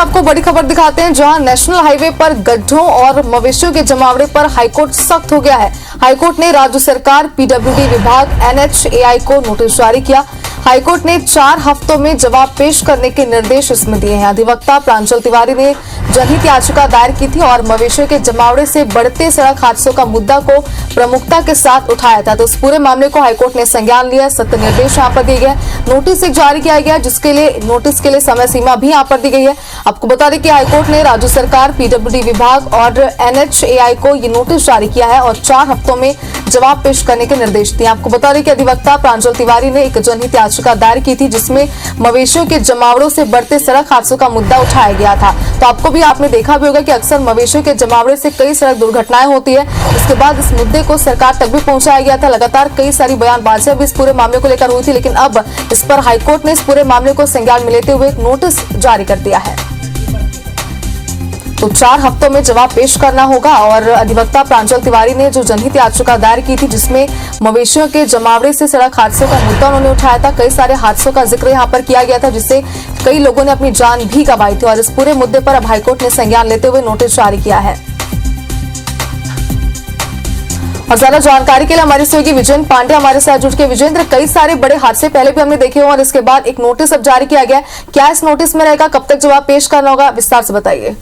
आपको बड़ी खबर दिखाते हैं, जहां नेशनल हाईवे पर गड्ढों और मवेशियों के जमावड़े पर हाईकोर्ट सख्त हो गया है। हाईकोर्ट ने राज्य सरकार, पीडब्ल्यूडी विभाग, एनएचएआई को नोटिस जारी किया। हाईकोर्ट ने 4 हफ्तों में जवाब पेश करने के निर्देश इसमें दिए हैं। अधिवक्ता प्रांजल तिवारी ने जनहित याचिका दायर की थी और मवेशियों के जमावड़े से बढ़ते सड़क हादसों का मुद्दा को प्रमुखता के साथ उठाया था। तो इस पूरे मामले को हाईकोर्ट ने संज्ञान लिया। सख्त निर्देश यहाँ पर दिए गए, नोटिस एक जारी किया गया, जिसके लिए नोटिस के लिए समय सीमा भी यहाँ पर दी गई है। आपको बता दें कि हाईकोर्ट ने राज्य सरकार, पीडब्ल्यूडी विभाग और एनएचएआई को ये नोटिस जारी किया है और 4 हफ्तों में जवाब पेश करने के निर्देश दिए। आपको बता दें कि अधिवक्ता प्रांजल तिवारी ने एक जनहित याचिका दायर की थी, जिसमें मवेशियों के जमावड़ों से बढ़ते सड़क हादसों का मुद्दा उठाया गया था। तो आपको भी आपने देखा भी होगा कि अक्सर मवेशियों के जमावड़े से कई सड़क दुर्घटनाएं होती है। इसके बाद इस मुद्दे को सरकार तक भी पहुंचाया गया था। लगातार कई सारी बयानबाजियां भी इस पूरे मामले को लेकर हुई थी, लेकिन अब इस पर हाईकोर्ट ने इस पूरे मामले को संज्ञान में लेते हुए एक नोटिस जारी कर दिया है। तो 4 हफ्तों में जवाब पेश करना होगा। और अधिवक्ता प्रांजल तिवारी ने जो जनहित याचिका दायर की थी, जिसमें मवेशियों के जमावड़े से सड़क हादसों का मुद्दा उन्होंने उठाया था। कई सारे हादसों का जिक्र यहाँ पर किया गया था, जिससे कई लोगों ने अपनी जान भी गंवाई थी। और इस पूरे मुद्दे पर अब हाईकोर्ट ने संज्ञान लेते हुए नोटिस जारी किया है। और ज्यादा जानकारी के लिए हमारे सहयोगी विजेंद्र पांडे हमारे साथ जुड़ के। विजेंद्र, कई सारे बड़े हादसे पहले भी हमने देखे और इसके बाद एक नोटिस अब जारी किया गया, क्या इस नोटिस में रहेगा, कब तक जवाब पेश करना होगा, विस्तार से बताइए।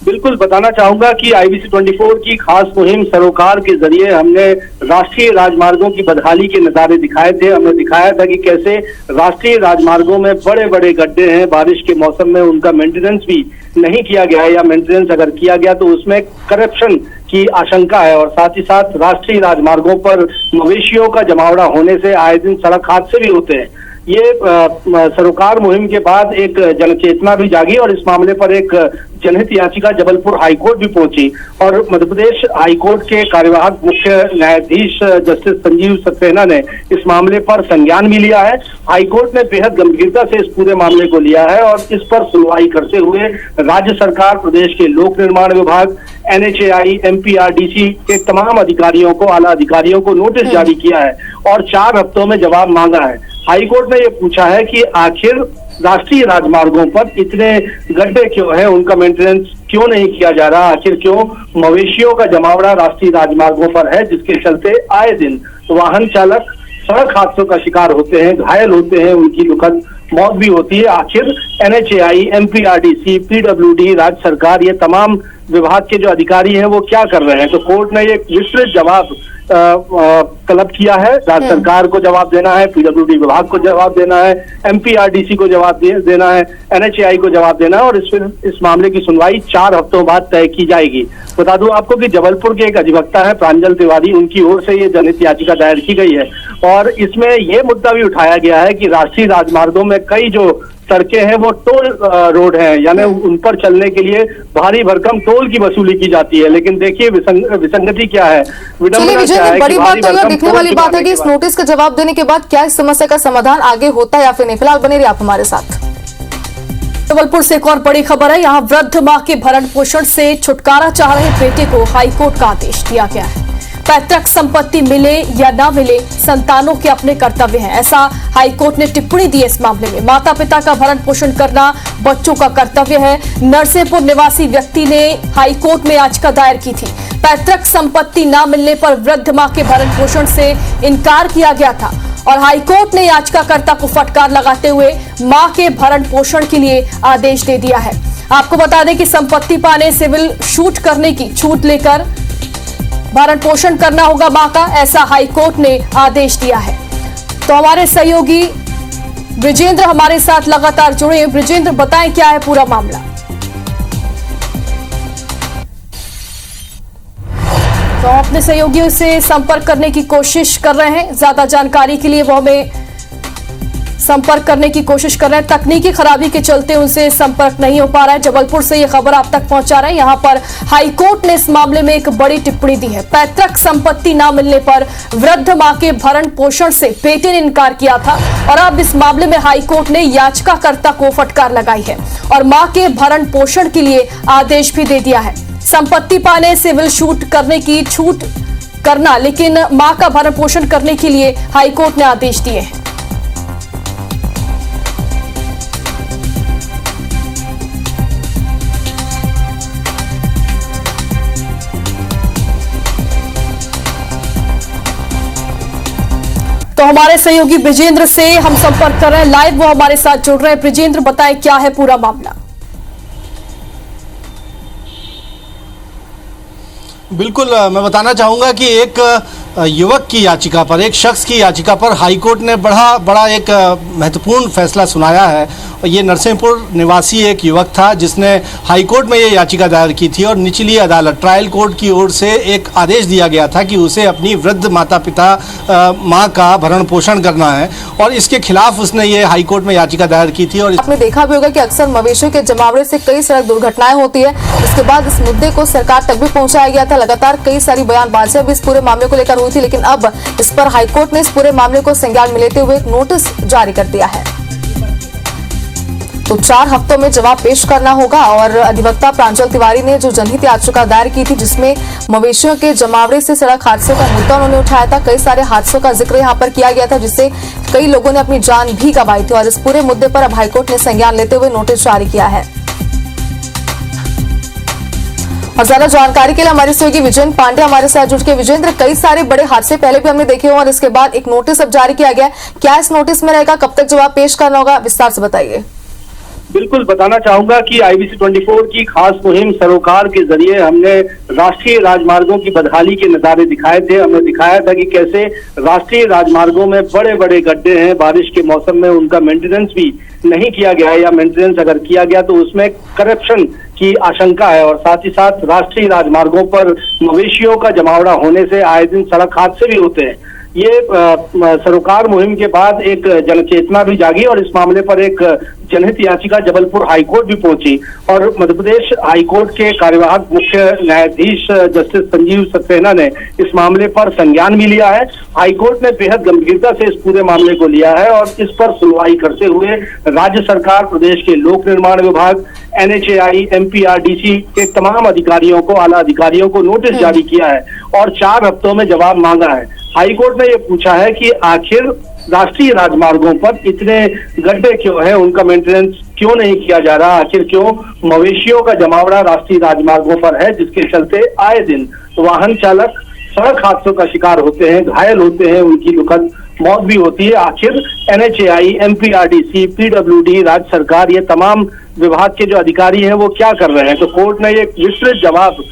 बिल्कुल बताना चाहूंगा कि आईबीसी 24 की खास मुहिम सरोकार के जरिए हमने राष्ट्रीय राजमार्गों की बदहाली के नजारे दिखाए थे। हमने दिखाया था कि कैसे राष्ट्रीय राजमार्गों में बड़े बड़े गड्ढे हैं, बारिश के मौसम में उनका मेंटेनेंस भी नहीं किया गया है, या मेंटेनेंस अगर किया गया तो उसमें करप्शन की आशंका है। और साथ ही साथ राष्ट्रीय राजमार्गों पर मवेशियों का जमावड़ा होने से आए दिन सड़क हादसे भी होते हैं। ये सरोकार मुहिम के बाद एक जनचेतना भी जागी और इस मामले पर एक जनहित याचिका जबलपुर हाईकोर्ट भी पहुंची। और मध्य प्रदेश हाईकोर्ट के कार्यवाहक मुख्य न्यायाधीश जस्टिस संजीव सक्सेना ने इस मामले पर संज्ञान भी लिया है। हाईकोर्ट ने बेहद गंभीरता से इस पूरे मामले को लिया है और इस पर सुनवाई करते हुए राज्य सरकार, प्रदेश के लोक निर्माण विभाग, एनएचएआई, एमपीआरडीसी के तमाम अधिकारियों को, आला अधिकारियों को नोटिस जारी किया है और 4 हफ्तों में जवाब मांगा है। हाईकोर्ट ने ये पूछा है कि आखिर राष्ट्रीय राजमार्गों पर इतने गड्ढे क्यों हैं, उनका मेंटेनेंस क्यों नहीं किया जा रहा, आखिर क्यों मवेशियों का जमावड़ा राष्ट्रीय राजमार्गों पर है, जिसके चलते आए दिन वाहन चालक सड़क हादसों का शिकार होते हैं, घायल होते हैं, उनकी दुखद मौत भी होती है। आखिर एनएचएआई, एमपीआरडीसी, पीडब्ल्यूडी, राज्य सरकार, ये तमाम विभाग के जो अधिकारी हैं वो क्या कर रहे हैं। तो कोर्ट ने एक विस्तृत जवाब तलब किया है। राज्य सरकार को जवाब देना है, पीडब्ल्यूडी विभाग को जवाब देना है, एमपीआरडीसी को जवाब देना है, एनएचएआई को जवाब देना है और इस मामले की सुनवाई 4 हफ्तों बाद तय की जाएगी। बता दूं आपको कि जबलपुर के एक अधिवक्ता है प्रांजल तिवारी, उनकी ओर से ये जनहित याचिका दायर की गई है और इसमें ये मुद्दा भी उठाया गया है कि राष्ट्रीय राजमार्गों में कई जो सड़कें हैं वो टोल रोड हैं, यानी उन पर चलने के लिए भारी भरकम टोल की वसूली की जाती है। लेकिन देखिए विसंगति क्या है, विडंबना क्या है। बड़ी बात तो देखने वाली बात है कि इस नोटिस का जवाब देने के बाद क्या इस समस्या का समाधान आगे होता है या फिर नहीं। फिलहाल बने रहिए आप हमारे साथ। जबलपुर से एक और बड़ी खबर है, यहाँ वृद्ध मां के भरण पोषण से छुटकारा चाह रहे बेटे को हाईकोर्ट का आदेश दिया गया है। पैतृक संपत्ति मिले या ना मिले, संतानों के अपने कर्तव्य हैं, ऐसा हाईकोर्ट ने टिप्पणी दी है इस मामले में। माता पिता का भरण पोषण करना बच्चों का कर्तव्य है। नरसिंहपुर निवासी व्यक्ति ने हाईकोर्ट में याचिका दायर की थी। पैतृक संपत्ति न मिलने पर वृद्ध मां के भरण पोषण से इनकार किया गया था और हाईकोर्ट ने याचिकाकर्ता को फटकार लगाते हुए मां के भरण पोषण के लिए आदेश दे दिया है। आपको बता दें कि संपत्ति पाने, सिविल शूट करने की छूट लेकर भरण पोषण करना होगा मां का, ऐसा हाईकोर्ट ने आदेश दिया है। तो हमारे सहयोगी ब्रिजेंद्र हमारे साथ लगातार जुड़े हैं। ब्रिजेंद्र, बताएं क्या है पूरा मामला। तो हम अपने सहयोगियों से संपर्क करने की कोशिश कर रहे हैं, ज्यादा जानकारी के लिए वो हमें संपर्क करने की कोशिश कर रहे हैं। तकनीकी खराबी के चलते उनसे संपर्क नहीं हो पा रहा है। जबलपुर से ये खबर आप तक पहुंचा रहे हैं। यहाँ पर हाईकोर्ट ने इस मामले में एक बड़ी टिप्पणी दी है। पैतृक संपत्ति न मिलने पर वृद्ध मां के भरण पोषण से बेटे ने इनकार किया था और अब इस मामले में हाईकोर्ट ने याचिकाकर्ता को फटकार लगाई है और मां के भरण पोषण के लिए आदेश भी दे दिया है। संपत्ति पाने, सिविल शूट करने की छूट करना, लेकिन मां का भरण पोषण करने के लिए हाईकोर्ट ने आदेश दिए हैं। तो हमारे सहयोगी ब्रिजेंद्र से हम संपर्क कर रहे हैं, लाइव वो हमारे साथ जुड़ रहे हैं। ब्रिजेंद्र, बताएं क्या है पूरा मामला। बिल्कुल, मैं बताना चाहूँगा कि एक युवक की याचिका पर, एक शख्स की याचिका पर हाईकोर्ट ने बड़ा एक महत्वपूर्ण फैसला सुनाया है। और ये नरसिंहपुर निवासी एक युवक था जिसने हाईकोर्ट में ये याचिका दायर की थी और निचली अदालत ट्रायल कोर्ट की ओर से एक आदेश दिया गया था कि उसे अपनी वृद्ध माता पिता माँ का भरण पोषण करना है, और इसके खिलाफ उसने ये हाईकोर्ट में याचिका दायर की थी। और आपने देखा भी होगा कि अक्सर मवेशियों के जमावड़े से कई सड़क दुर्घटनाएं होती है। इसके बाद इस मुद्दे को सरकार तक भी पहुंचाया गया था। लगातार कई सारी बयानबाजियां भी इस पूरे मामले को लेकर हुई थी, लेकिन अब इस पर हाईकोर्ट ने इस पूरे मामले को संज्ञान में लेते हुए एक नोटिस जारी कर दिया है। तो 4 हफ्तों में जवाब पेश करना होगा। और अधिवक्ता प्रांजल तिवारी ने जो जनहित याचिका दायर की थी, जिसमें मवेशियों के जमावड़े से सड़क हादसों का मुद्दा उन्होंने उठाया था। कई सारे हादसों का जिक्र यहाँ पर किया गया था, जिससे कई लोगों ने अपनी जान भी गंवाई थी। और इस पूरे मुद्दे पर अब हाईकोर्ट ने संज्ञान लेते हुए नोटिस जारी किया है। और ज्यादा जानकारी के लिए हमारे सहयोगी विजेंद्र पांडे हमारे साथ जुड़ के। विजेंद्र, कई सारे बड़े हादसे पहले भी हमने देखे हो और इसके बाद एक नोटिस अब जारी किया गया है। क्या इस नोटिस में रहेगा, कब तक जवाब पेश करना होगा, विस्तार से बताइए। बिल्कुल बताना चाहूंगा कि IBC 24 की खास मुहिम सरोकार के जरिए हमने राष्ट्रीय राजमार्गों की बदहाली के नजारे दिखाए थे। हमने दिखाया था कि कैसे राष्ट्रीय राजमार्गों में बड़े बड़े गड्ढे हैं, बारिश के मौसम में उनका मेंटेनेंस भी नहीं किया गया है, या मेंटेनेंस अगर किया गया तो उसमें करप्शन की आशंका है। और साथ ही साथ राष्ट्रीय राजमार्गों पर मवेशियों का जमावड़ा होने से आए दिन सड़क हादसे भी होते हैं। ये सरोकार मुहिम के बाद एक जनचेतना भी जागी और इस मामले पर एक जनहित याचिका जबलपुर हाईकोर्ट भी पहुंची। और मध्य प्रदेश हाईकोर्ट के कार्यवाहक मुख्य न्यायाधीश जस्टिस संजीव सक्सेना ने इस मामले पर संज्ञान भी लिया है। हाईकोर्ट ने बेहद गंभीरता से इस पूरे मामले को लिया है और इस पर सुनवाई करते हुए राज्य सरकार, प्रदेश के लोक निर्माण विभाग, NHAI, MPRDC के तमाम अधिकारियों को, आला अधिकारियों को नोटिस जारी किया है और 4 हफ्तों में जवाब मांगा है। हाईकोर्ट ने ये पूछा है कि आखिर राष्ट्रीय राजमार्गों पर इतने गड्ढे क्यों हैं, उनका मेंटेनेंस क्यों नहीं किया जा रहा, आखिर क्यों मवेशियों का जमावड़ा राष्ट्रीय राजमार्गों पर है, जिसके चलते आए दिन वाहन चालक सड़क हादसों का शिकार होते हैं, घायल होते हैं, उनकी दुखद मौत भी होती है। आखिर NHAI, MPRDC, PWD, राज्य सरकार, ये तमाम विभाग के जो अधिकारी हैं वो क्या कर रहे हैं। तो कोर्ट ने एक विस्तृत जवाब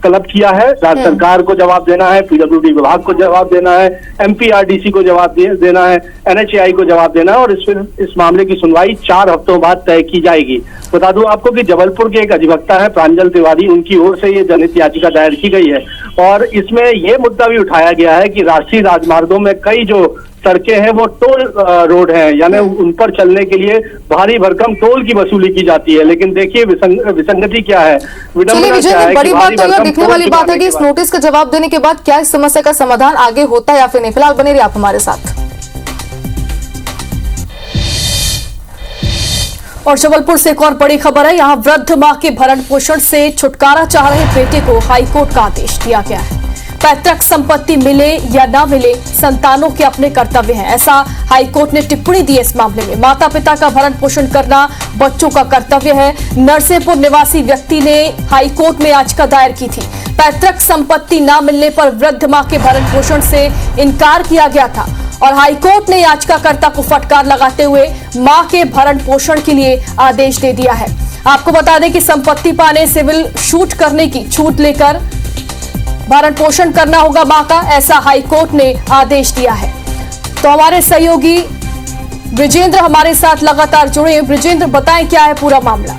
तलब किया है। राज्य सरकार को जवाब देना है, PWD विभाग को जवाब देना है, MPRDC को जवाब देना है, NHAI को जवाब देना है। और इस मामले की सुनवाई 4 हफ्तों बाद तय की जाएगी। बता दूं आपको कि जबलपुर के एक अधिवक्ता है प्रांजल तिवारी, उनकी ओर से ये जनहित याचिका दायर की गई है और इसमें यह मुद्दा भी उठाया गया है कि राष्ट्रीय राजमार्गों में कई जो सड़कें हैं वो टोल रोड हैं, यानी उन पर चलने के लिए भारी भरकम टोल की वसूली की जाती है। लेकिन देखिए विसंगति क्या है, विडंबना क्या है। बड़ी बात तो यह देखने वाली बात है कि इस नोटिस का जवाब देने के बाद क्या इस समस्या का समाधान आगे होता है या फिर नहीं। फिलहाल बने रहिए आप हमारे साथ। और जबलपुर से एक और बड़ी खबर है। यहाँ वृद्ध मां के भरण पोषण से छुटकारा चाह रहे बेटे को हाईकोर्ट का आदेश दिया गया है। पैतृक संपत्ति मिले या ना मिले, संतानों के अपने कर्तव्य हैं, ऐसा हाईकोर्ट ने टिप्पणी दी है इस मामले में। माता पिता का भरण पोषण करना बच्चों का कर्तव्य है। नरसिंहपुर निवासी व्यक्ति ने हाईकोर्ट में याचिका दायर की थी। पैतृक संपत्ति न मिलने पर वृद्ध मां के भरण पोषण से इनकार किया गया था और हाईकोर्ट ने याचिकाकर्ता को फटकार लगाते हुए मां के भरण पोषण के लिए आदेश दे दिया है। आपको बता दें कि संपत्ति पाने, सिविल शूट करने की छूट लेकर भरण पोषण करना होगा मां का, ऐसा हाईकोर्ट ने आदेश दिया है। तो हमारे सहयोगी ब्रिजेंद्र हमारे साथ लगातार जुड़े हैं। ब्रिजेंद्र, बताएं क्या है पूरा मामला।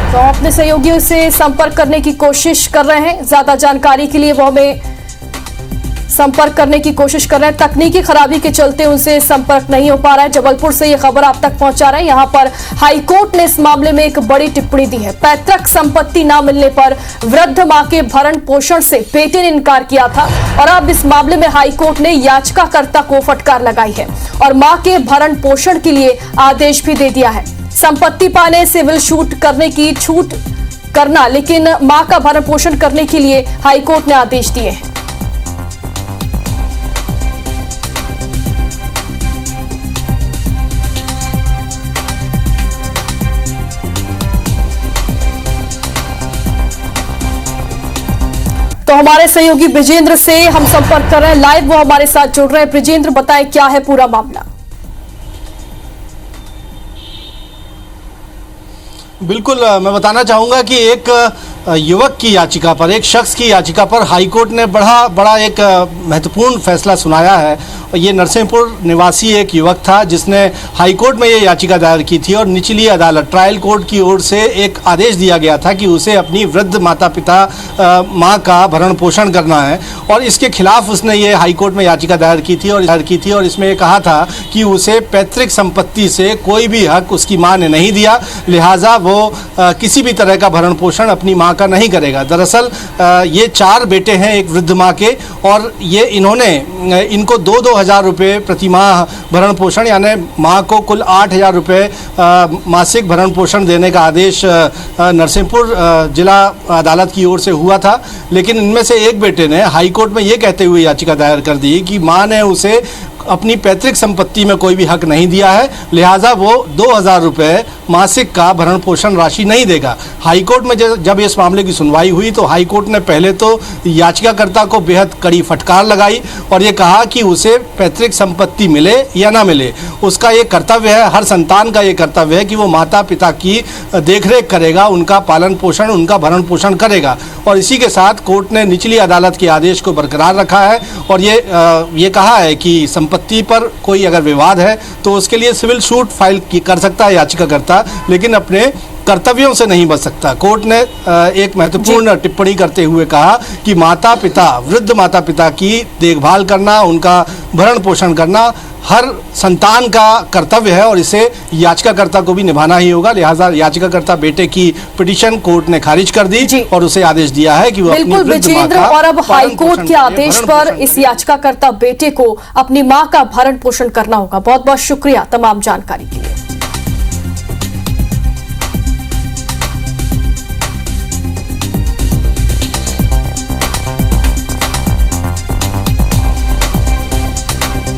तो हम अपने सहयोगियों से संपर्क करने की कोशिश कर रहे हैं, ज्यादा जानकारी के लिए वो हमें संपर्क करने की कोशिश कर रहे हैं। तकनीकी खराबी के चलते उनसे संपर्क नहीं हो पा रहा है। जबलपुर से ये खबर आप तक पहुंचा रहे हैं। यहां पर हाईकोर्ट ने इस मामले में एक बड़ी टिप्पणी दी है। पैतृक संपत्ति न मिलने पर वृद्ध मां के भरण पोषण से बेटे ने इनकार किया था और अब इस मामले में हाईकोर्ट ने याचिकाकर्ता को फटकार लगाई है और मां के भरण पोषण के लिए आदेश भी दे दिया है। संपत्ति पाने, सिविल शूट करने की छूट करना, लेकिन मां का भरण पोषण करने के लिए हाईकोर्ट ने आदेश दिए हैं। तो हमारे सहयोगी ब्रिजेंद्र से हम संपर्क कर रहे हैं, लाइव वो हमारे साथ जुड़ रहे हैं। ब्रिजेंद्र, बताएं क्या है पूरा मामला। बिल्कुल, मैं बताना चाहूँगा कि एक युवक की याचिका पर, एक शख्स की याचिका पर हाईकोर्ट ने बड़ा एक महत्वपूर्ण फैसला सुनाया है। और ये नरसिंहपुर निवासी एक युवक था जिसने हाईकोर्ट में ये याचिका दायर की थी और निचली अदालत ट्रायल कोर्ट की ओर से एक आदेश दिया गया था कि उसे अपनी वृद्ध माता पिता माँ का भरण पोषण करना है। और इसके खिलाफ उसने ये हाईकोर्ट में याचिका दायर की थी और इसमें ये कहा था कि उसे पैतृक संपत्ति से कोई भी हक उसकी माँ ने नहीं दिया, लिहाजा वो किसी भी तरह का भरण पोषण अपनी माँ का नहीं करेगा। दरअसल ये 4 बेटे हैं एक वृद्ध माँ के, और ये इनको 2,000 रुपये प्रति माह भरण पोषण, यानी माँ को कुल 8,000 रुपये मासिक भरण पोषण देने का आदेश नरसिंहपुर जिला अदालत की ओर से हुआ था। लेकिन इनमें से एक बेटे ने हाईकोर्ट में ये कहते हुए याचिका दायर कर दी कि माँ ने उसे अपनी पैतृक संपत्ति में कोई भी हक नहीं दिया है, लिहाजा वो 2,000 रुपये मासिक का भरण पोषण राशि नहीं देगा। हाईकोर्ट में जब इस मामले की सुनवाई हुई तो हाईकोर्ट ने पहले तो याचिकाकर्ता को बेहद कड़ी फटकार लगाई और ये कहा कि उसे पैतृक संपत्ति मिले या ना मिले, उसका ये कर्तव्य है, हर संतान का ये कर्तव्य है कि वो माता पिता की देखरेख करेगा, उनका पालन पोषण, उनका भरण पोषण करेगा। और इसी के साथ कोर्ट ने निचली अदालत के आदेश को बरकरार रखा है और ये कहा है कि संपत्ति पर कोई अगर विवाद है तो उसके लिए सिविल सूट फाइल कर सकता है याचिकाकर्ता, लेकिन अपने कर्तव्यों से नहीं बच सकता। कोर्ट ने एक महत्वपूर्ण टिप्पणी करते हुए कहा कि वृद्ध माता पिता की देखभाल करना, उनका भरण पोषण करना हर संतान का कर्तव्य है और इसे याचिकाकर्ता को भी निभाना ही होगा। लिहाजा याचिकाकर्ता बेटे की पिटीशन कोर्ट ने खारिज कर दी और उसे आदेश दिया है कि वो अपनी वृद्ध मां का और अब हाईकोर्ट के आदेश पर इस याचिकाकर्ता बेटे को अपनी मां का भरण पोषण करना होगा। बहुत बहुत शुक्रिया तमाम जानकारी के लिए।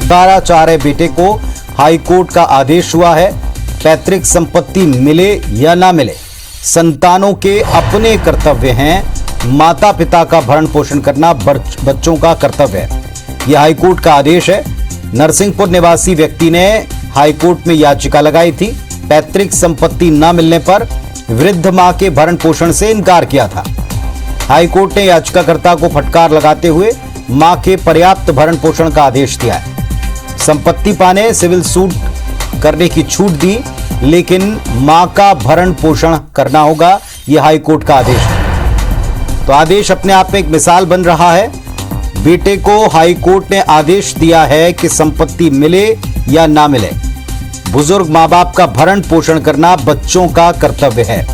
चाह रहे बेटे को हाईकोर्ट का आदेश हुआ है, पैतृक संपत्ति मिले या ना मिले संतानों के अपने कर्तव्य हैं, माता पिता का भरण पोषण करना बच्चों का कर्तव्य है। यह हाईकोर्ट का आदेश है। नरसिंहपुर निवासी व्यक्ति ने हाईकोर्ट में याचिका लगाई थी, पैतृक संपत्ति न मिलने पर वृद्ध मां के भरण पोषण से इनकार किया था। हाईकोर्ट ने याचिकाकर्ता को फटकार लगाते हुए मां के पर्याप्त भरण पोषण का आदेश दिया है। संपत्ति पाने सिविल सूट करने की छूट दी, लेकिन मां का भरण पोषण करना होगा, यह हाईकोर्ट का आदेश है। तो आदेश अपने आप में एक मिसाल बन रहा है। बेटे को हाईकोर्ट ने आदेश दिया है कि संपत्ति मिले या ना मिले, बुजुर्ग मां बाप का भरण पोषण करना बच्चों का कर्तव्य है।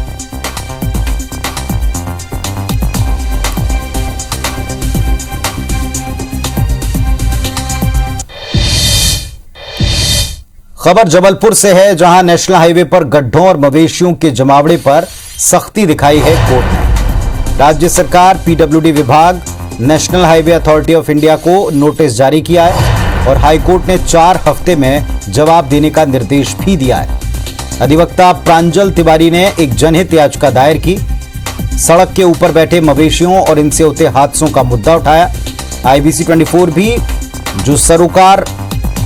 खबर जबलपुर से है, जहां नेशनल हाईवे पर गड्ढों और मवेशियों के जमावड़े पर सख्ती दिखाई है कोर्ट ने। राज्य सरकार, पीडब्ल्यूडी विभाग, national highway authority of India को नोटिस जारी किया है और हाईकोर्ट ने 4 हफ्ते में जवाब देने का निर्देश भी दिया है। अधिवक्ता प्रांजल तिवारी ने एक जनहित याचिका दायर की, सड़क के ऊपर बैठे मवेशियों और इनसे होते हादसों का मुद्दा उठाया। IBC 24 भी जो सरोकार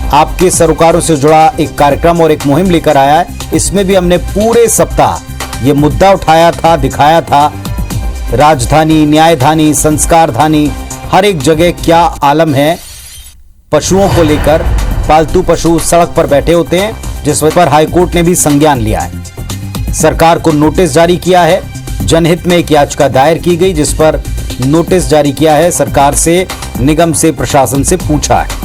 आपके सरोकारों से जुड़ा एक कार्यक्रम और एक मुहिम लेकर आया है, इसमें भी हमने पूरे सप्ताह ये मुद्दा उठाया था, दिखाया था। राजधानी, न्यायधानी, संस्कारधानी, हर एक जगह क्या आलम है पशुओं को लेकर। पालतू पशु सड़क पर बैठे होते हैं, जिस पर हाईकोर्ट ने भी संज्ञान लिया है। सरकार को नोटिस जारी किया है, जनहित में एक याचिका दायर की गई जिस पर नोटिस जारी किया है, सरकार से, निगम से, प्रशासन से पूछा है।